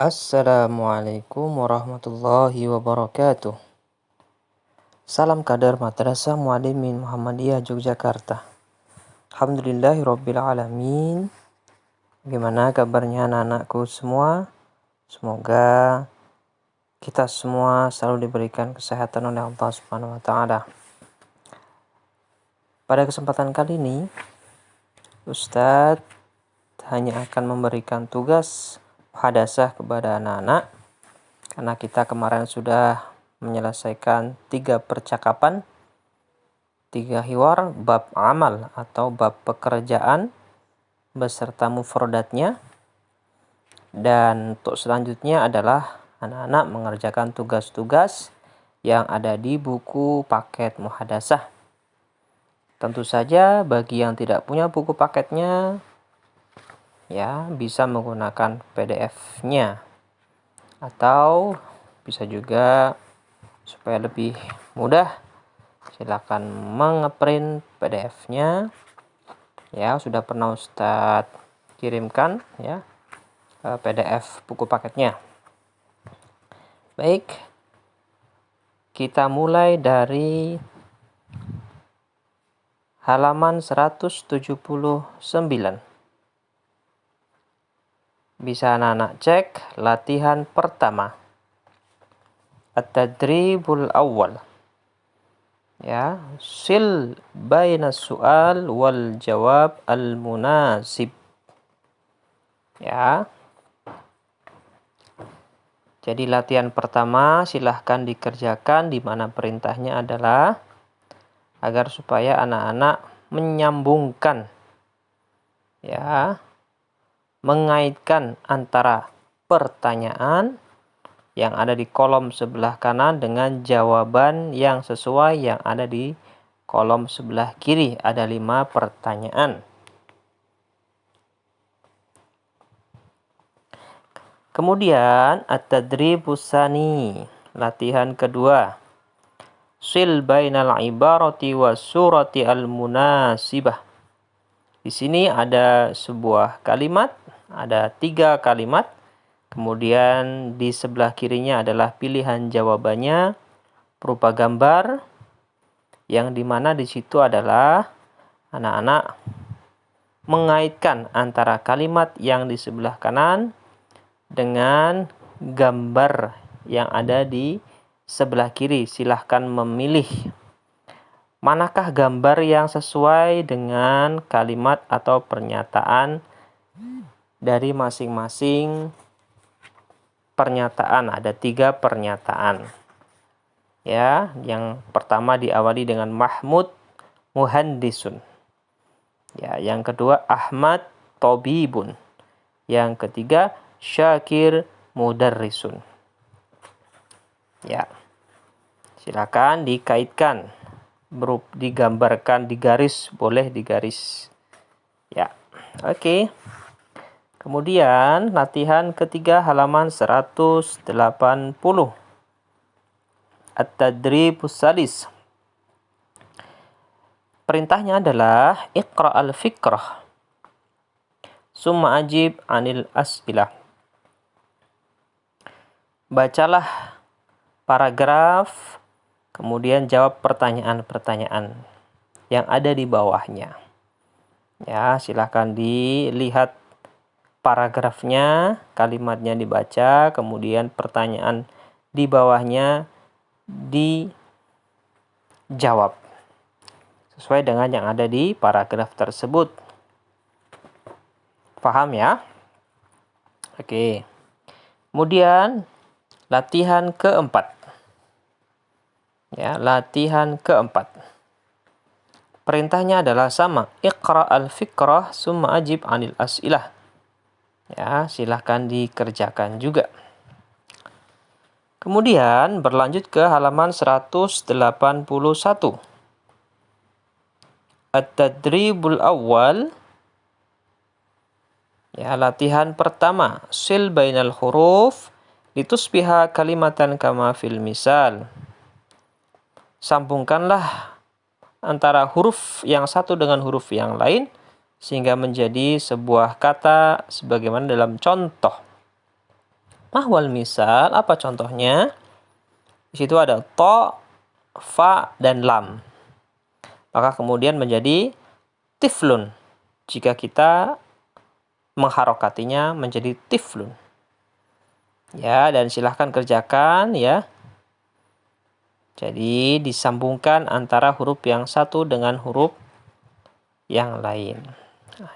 Assalamualaikum warahmatullahi wabarakatuh. Salam kader Madrasah Muallimin Muhammadiyah Yogyakarta. Alhamdulillahirabbil alamin. Bagaimana kabarnya anak-anakku semua? Semoga kita semua selalu diberikan kesehatan oleh Allah Subhanahu wa taala. Pada kesempatan kali ini, Ustadz hanya akan memberikan tugas muhadasah kepada anak-anak karena kita kemarin sudah menyelesaikan 3 percakapan, 3 hiwar, bab amal atau bab pekerjaan beserta mufradatnya. Dan untuk selanjutnya adalah anak-anak mengerjakan tugas-tugas yang ada di buku paket muhadasah. Tentu saja bagi yang tidak punya buku paketnya, ya bisa menggunakan PDF-nya. Atau bisa juga supaya lebih mudah, silakan mengeprint PDF-nya. Ya, sudah pernah Ustadz kirimkan ya PDF buku paketnya. Baik, kita mulai dari halaman 179. Bisa anak-anak cek latihan pertama. At-tadribul awal. Ya, sil baina su'al wal jawab al-munasib. Ya. Jadi latihan pertama silahkan dikerjakan, di mana perintahnya adalah agar supaya anak-anak menyambungkan, ya, mengaitkan antara pertanyaan yang ada di kolom sebelah kanan dengan jawaban yang sesuai yang ada di kolom sebelah kiri. Ada 5 pertanyaan. Kemudian at-tadribus tsani, latihan kedua. Sil bainal ibarati was surati al-munasibah. Di sini ada sebuah kalimat, ada 3 kalimat. Kemudian di sebelah kirinya adalah pilihan jawabannya berupa gambar, yang dimana di situ adalah anak-anak mengaitkan antara kalimat yang di sebelah kanan dengan gambar yang ada di sebelah kiri. Silahkan memilih manakah gambar yang sesuai dengan kalimat atau pernyataan dari masing-masing pernyataan. Ada 3 pernyataan. Ya, yang pertama diawali dengan Mahmud muhandisun. Ya, yang kedua Ahmad tabibun. Yang ketiga Syakir mudarrisun. Ya. Silakan dikaitkan, digambarkan, digaris, boleh digaris. Ya. Oke. Kemudian latihan ketiga halaman 180. At-tadribus salis. Perintahnya adalah Iqra al-fikrah summa ajib anil as'ilah. Bacalah paragraf, kemudian jawab pertanyaan-pertanyaan yang ada di bawahnya. Ya, silakan dilihat paragrafnya, kalimatnya dibaca, kemudian pertanyaan di bawahnya dijawab sesuai dengan yang ada di paragraf tersebut. Paham ya? Oke. Kemudian latihan keempat. Ya, latihan keempat. Perintahnya adalah sama. Iqra al-fikrah summa ajib anil as'ilah. Ya, silahkan dikerjakan juga. Kemudian berlanjut ke halaman 181. At-tadribul awal. Ya, latihan pertama. Sil bainal huruf litusbiha kalimatan kama fil misal. Sambungkanlah antara huruf yang satu dengan huruf yang lain sehingga menjadi sebuah kata sebagaimana dalam contoh. Mahwal misal, apa contohnya? Di situ ada to, fa, dan lam. Maka kemudian menjadi tiflun. Jika kita mengharokatinya menjadi tiflun. Ya, dan silahkan kerjakan ya. Jadi disambungkan antara huruf yang satu dengan huruf yang lain.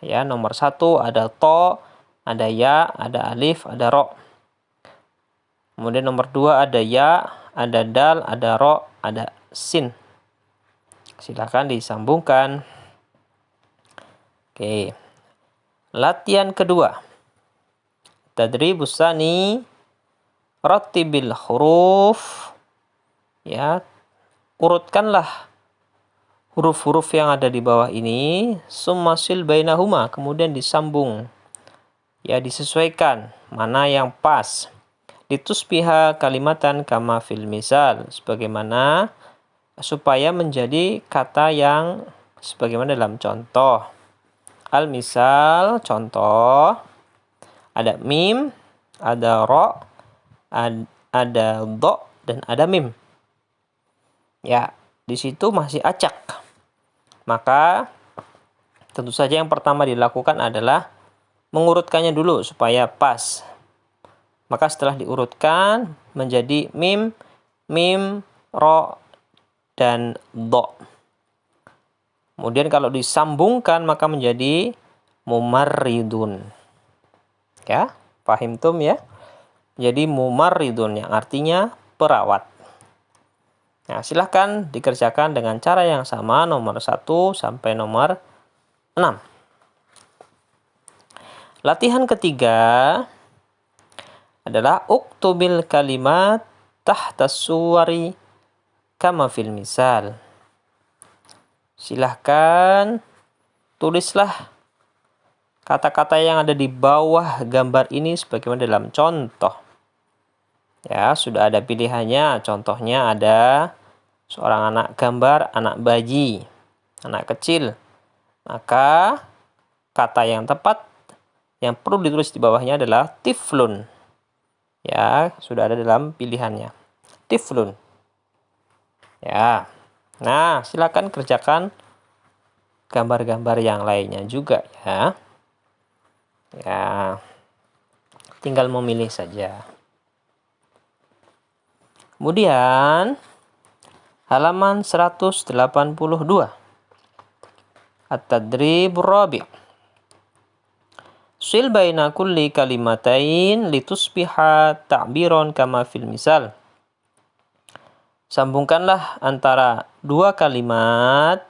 Ya, nomor 1 ada to, ada ya, ada alif, ada ro. Kemudian nomor 2 ada ya, ada dal, ada ro, ada sin. Silakan disambungkan. Oke. Latihan kedua. Tadribus tsani, rattibil huruf. Ya, urutkanlah huruf-huruf yang ada di bawah ini, summa sil bainahuma, kemudian disambung. Ya, disesuaikan mana yang pas. Litusbiha kalimatan kama fil misal, sebagaimana supaya menjadi kata yang sebagaimana dalam contoh. Al misal, contoh, ada mim, ada ro, ada do, dan ada mim. Ya, di situ masih acak. Maka tentu saja yang pertama dilakukan adalah mengurutkannya dulu supaya pas. Maka setelah diurutkan menjadi mim, mim, ro, dan do. Kemudian kalau disambungkan maka menjadi mumarridun. Ya, fahimtum ya? Jadi mumarridun yang artinya perawat. Nah, silahkan dikerjakan dengan cara yang sama nomor 1 sampai nomor 6. Latihan ketiga adalah uktubil kalimat tahta suwari kama fil misal. Silahkan tulislah kata-kata yang ada di bawah gambar ini sebagaimana dalam contoh. Ya, sudah ada pilihannya. Contohnya ada seorang anak gambar anak bayi, anak kecil. Maka kata yang tepat yang perlu ditulis di bawahnya adalah tiflun. Ya, sudah ada dalam pilihannya. Tiflun. Ya. Nah, silakan kerjakan gambar-gambar yang lainnya juga ya. Ya. Tinggal memilih saja. Kemudian halaman 182. At-tadrib rabi'. Sil baina kulli kalimatain litusbiha ta'biron kama fil misal. Sambungkanlah antara dua kalimat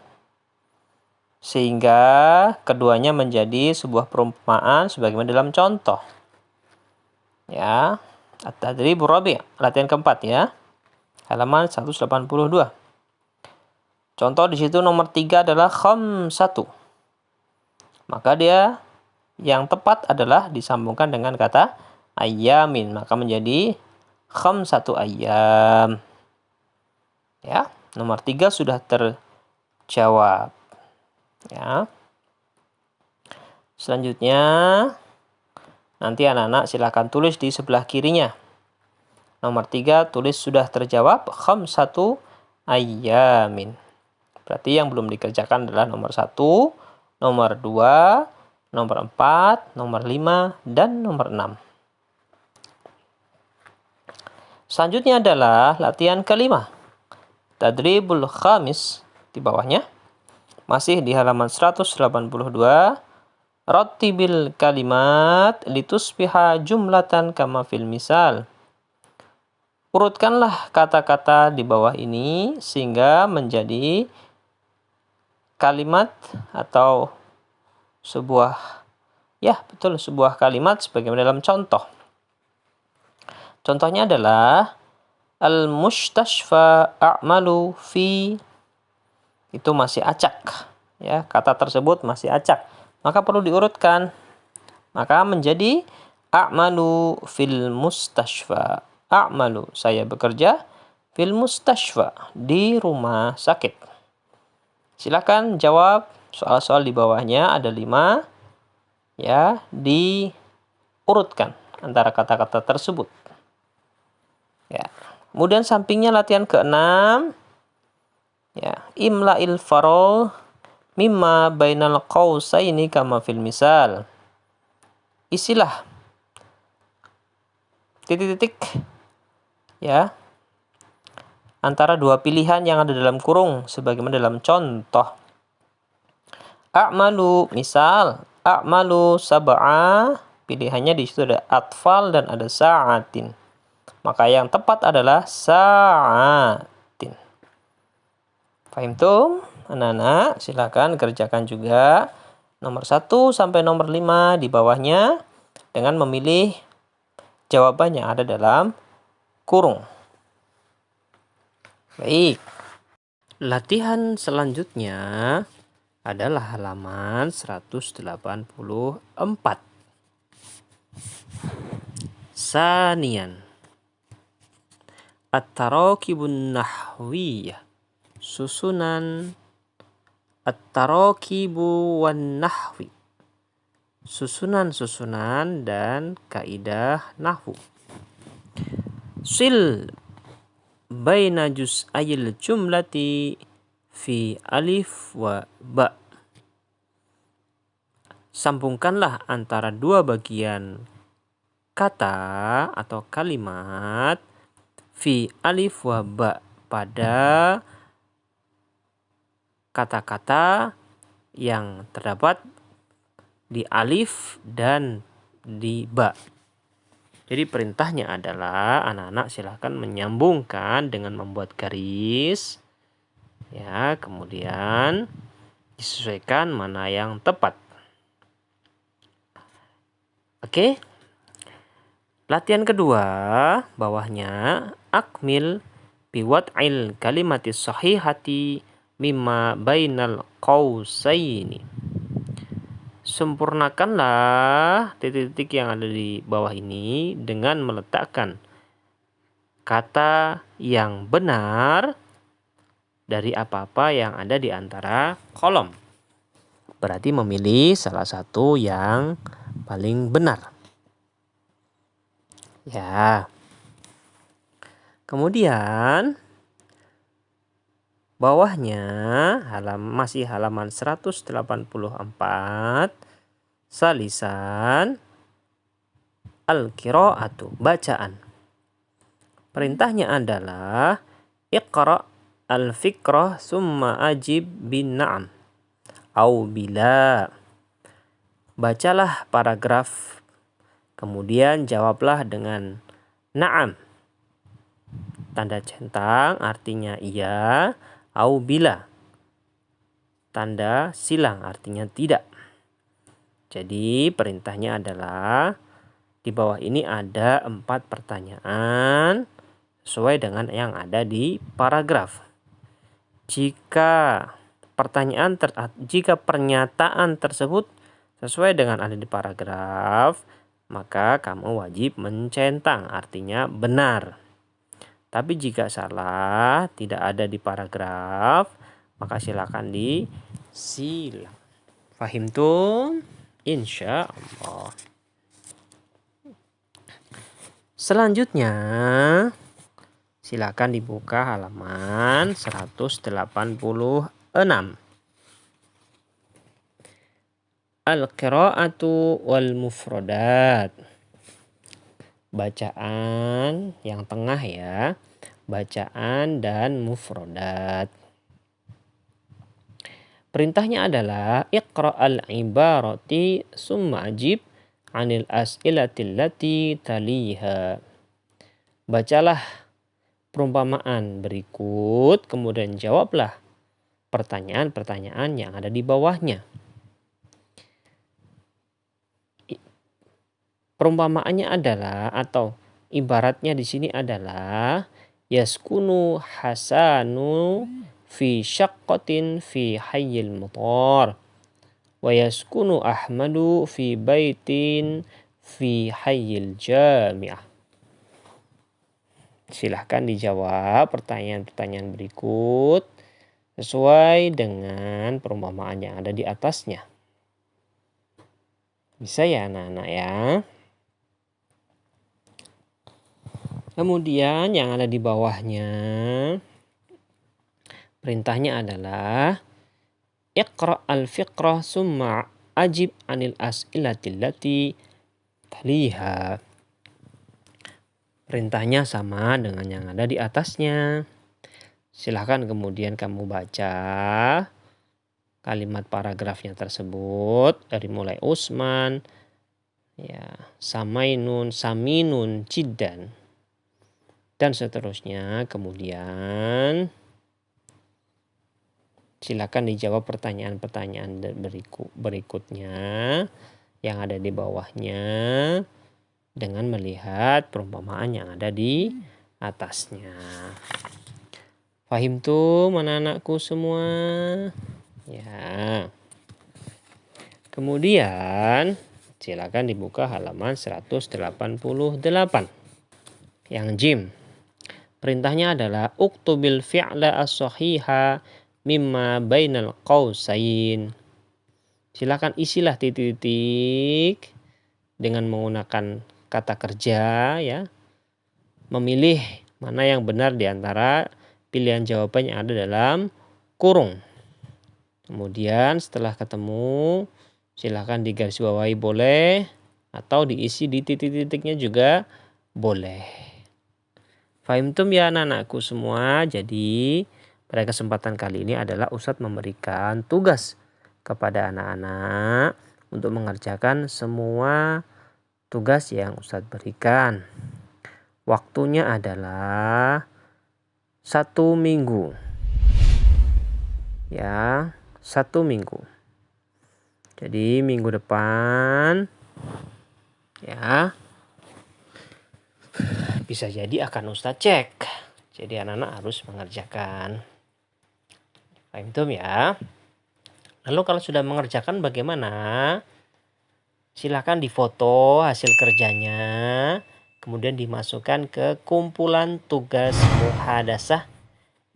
sehingga keduanya menjadi sebuah perumpamaan sebagaimana dalam contoh. Ya, at-tadrib rabi', latihan keempat ya. Halaman 182. Contoh di situ nomor 3 adalah khamsatu. Maka dia yang tepat adalah disambungkan dengan kata ayyamin, maka menjadi khamsatu ayyam. Ya, nomor 3 sudah terjawab. Ya. Selanjutnya nanti anak-anak silakan tulis di sebelah kirinya. Nomor 3 tulis sudah terjawab khamsatu ayyamin. Berarti yang belum dikerjakan adalah nomor 1, nomor 2, nomor 4, nomor 5, dan nomor 6. Selanjutnya adalah latihan kelima. Tadribul khamis di bawahnya. Masih di halaman 182. Rattibil kalimat litusbiha jumlatan kama fil misal. Urutkanlah kata-kata di bawah ini sehingga menjadi kalimat atau sebuah kalimat sebagaimana dalam contoh. Contohnya adalah al-mustashfa a'malu fi, itu masih acak ya, kata tersebut masih acak, maka perlu diurutkan, maka menjadi a'malu fil mustashfa. A'malu, saya bekerja, fil mustashfa, di rumah sakit. Silakan jawab soal-soal di bawahnya, ada 5 ya, diurutkan antara kata-kata tersebut. Ya. Kemudian sampingnya latihan ke-6. Ya, imla'il farol mimma bainal qausaini kama fil misal. Isilah titik-titik ya antara dua pilihan yang ada dalam kurung sebagaimana dalam contoh. A'malu, misal a'malu sab'a, pilihannya di situ ada atfal dan ada sa'atin. Maka yang tepat adalah sa'atin. Paham tuh? Anak-anak, silakan kerjakan juga nomor 1 sampai nomor 5 di bawahnya dengan memilih jawaban yang ada dalam kurung. Baik. Latihan selanjutnya adalah halaman 184. Sanian. At-tarakibun nahwiyah. Susunan at-tarakibu wan nahwi. Susunan-susunan dan kaidah nahwu. Sil baina juz'ayil jumlati fi alif wa ba. Sambungkanlah antara dua bagian kata atau kalimat fi alif wa ba pada kata-kata yang terdapat di alif dan di ba. Jadi perintahnya adalah anak-anak silahkan menyambungkan dengan membuat garis. Ya, kemudian disesuaikan mana yang tepat. Oke. Latihan kedua, bawahnya akmil biwad'il kalimatis sahihati mimma bainal qausaini. Sempurnakanlah titik-titik yang ada di bawah ini dengan meletakkan kata yang benar dari apa-apa yang ada di antara kolom. Berarti memilih salah satu yang paling benar. Ya. Kemudian bawahnya masih halaman 184, salisan al-qiraatu, bacaan. Perintahnya adalah iqra al-fikrah summa ajib bin na'am au bila. Bacalah paragraf, kemudian jawablah dengan na'am. Tanda centang artinya iya, au bila. Tanda silang artinya tidak. Jadi perintahnya adalah di bawah ini ada 4 pertanyaan sesuai dengan yang ada di paragraf. Jika pernyataan tersebut sesuai dengan ada di paragraf, maka kamu wajib mencentang, artinya benar. Tapi jika salah, tidak ada di paragraf, maka silakan disilang. Fahim tuh? Insya Allah. Selanjutnya, silakan dibuka halaman 186. Al-qira'atu wal mufradat. Bacaan yang tengah ya. Bacaan dan mufradat. Perintahnya adalah iqra'al ibarati summa ajib anil as'ilatil lati taliha. Bacalah perumpamaan berikut, kemudian jawablah pertanyaan-pertanyaan yang ada di bawahnya. Perumpamaannya adalah atau ibaratnya di sini adalah yaskunu Hasanu fi syaqqatin fi hayyil mutar wa yaskunu Ahmadu fi baitin fi hayyil jami'ah. Silahkan dijawab pertanyaan-pertanyaan berikut sesuai dengan perumpamaan yang ada di atasnya. Bisa ya anak-anak ya? Kemudian yang ada di bawahnya, perintahnya adalah Iqra al-fiqrah summa ajib anil as'ilatil lati taliha. Perintahnya sama dengan yang ada di atasnya. Silahkan kemudian kamu baca kalimat paragrafnya tersebut dari mulai Usman, ya, Samainun, Saminun, Jiddan, dan seterusnya. Kemudian silakan dijawab pertanyaan-pertanyaan berikutnya yang ada di bawahnya dengan melihat perumpamaan yang ada di atasnya. Fahim tuh anak-anakku semua? Ya. Kemudian silakan dibuka halaman 188. Yang jim. Perintahnya adalah uktubil fi'la as-sahiha mimma bainal qausain. Silakan isilah titik-titik dengan menggunakan kata kerja, ya. Memilih mana yang benar di antara pilihan jawaban yang ada dalam kurung. Kemudian setelah ketemu, silakan digarisbawahi boleh atau diisi di titik-titiknya juga boleh. Fahimtum ya anak-anakku semua. Jadi pada kesempatan kali ini adalah Ustadz memberikan tugas kepada anak-anak untuk mengerjakan semua tugas yang Ustadz berikan. Waktunya adalah 1 minggu. Ya, 1 minggu. Jadi minggu depan, ya, bisa jadi akan Ustadz cek. Jadi anak-anak harus mengerjakan. Paham ya? Lalu kalau sudah mengerjakan bagaimana? Silakan difoto hasil kerjanya, kemudian dimasukkan ke kumpulan tugas muhadasah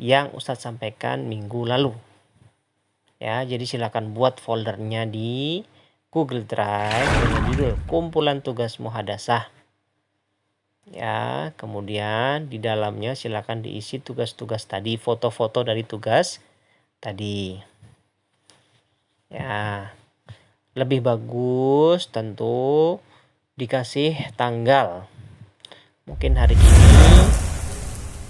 yang Ustadz sampaikan minggu lalu. Ya, jadi silakan buat foldernya di Google Drive dengan judul kumpulan tugas muhadasah. Ya, kemudian di dalamnya silakan diisi tugas-tugas tadi, foto-foto dari tugas tadi. Ya, lebih bagus tentu dikasih tanggal. Mungkin hari ini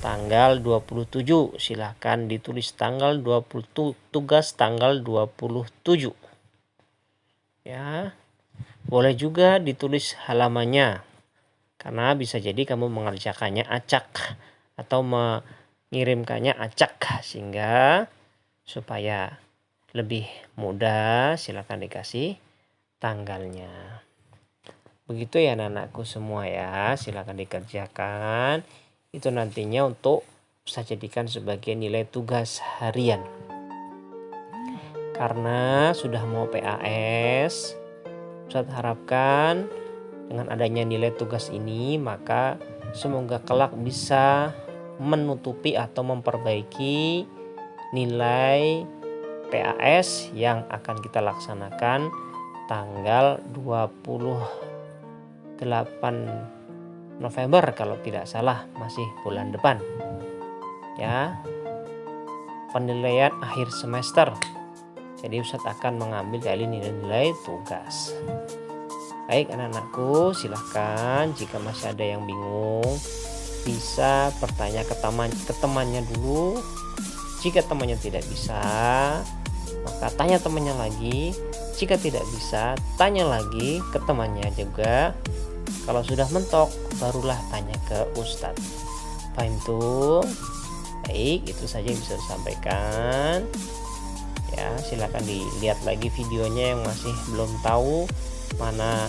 tanggal 27, silakan ditulis tanggal 20, tugas tanggal 27. Ya, boleh juga ditulis halamannya. Karena bisa jadi kamu mengerjakannya acak atau mengirimkannya acak, sehingga supaya lebih mudah silakan dikasih tanggalnya. Begitu ya anak-anakku semua ya, silakan dikerjakan. Itu nantinya untuk saya jadikan sebagai nilai tugas harian. Karena sudah mau PAS, saya harapkan dengan adanya nilai tugas ini, maka semoga kelak bisa menutupi atau memperbaiki nilai PAS yang akan kita laksanakan tanggal 28 November kalau tidak salah, masih bulan depan. Ya. Penilaian akhir semester. Jadi Ustadz akan mengambil dari nilai-nilai tugas. Baik anak-anakku, silahkan jika masih ada yang bingung bisa bertanya ke temannya dulu. Jika temannya tidak bisa, maka tanya temannya lagi. Jika tidak bisa, tanya lagi ke temannya juga. Kalau sudah mentok, barulah tanya ke Ustadz. Paham tuh? Baik, itu saja yang bisa disampaikan. Ya, silakan dilihat lagi videonya yang masih belum tahu mana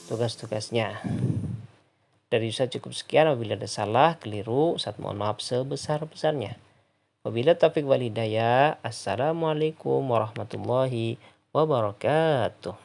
tugas-tugasnya. Dari Ustadz cukup sekian. Apabila ada salah, keliru, Ustadz mohon maaf sebesar-besarnya. Wabillahi taufiq wal hidayah. Assalamualaikum warahmatullahi wabarakatuh.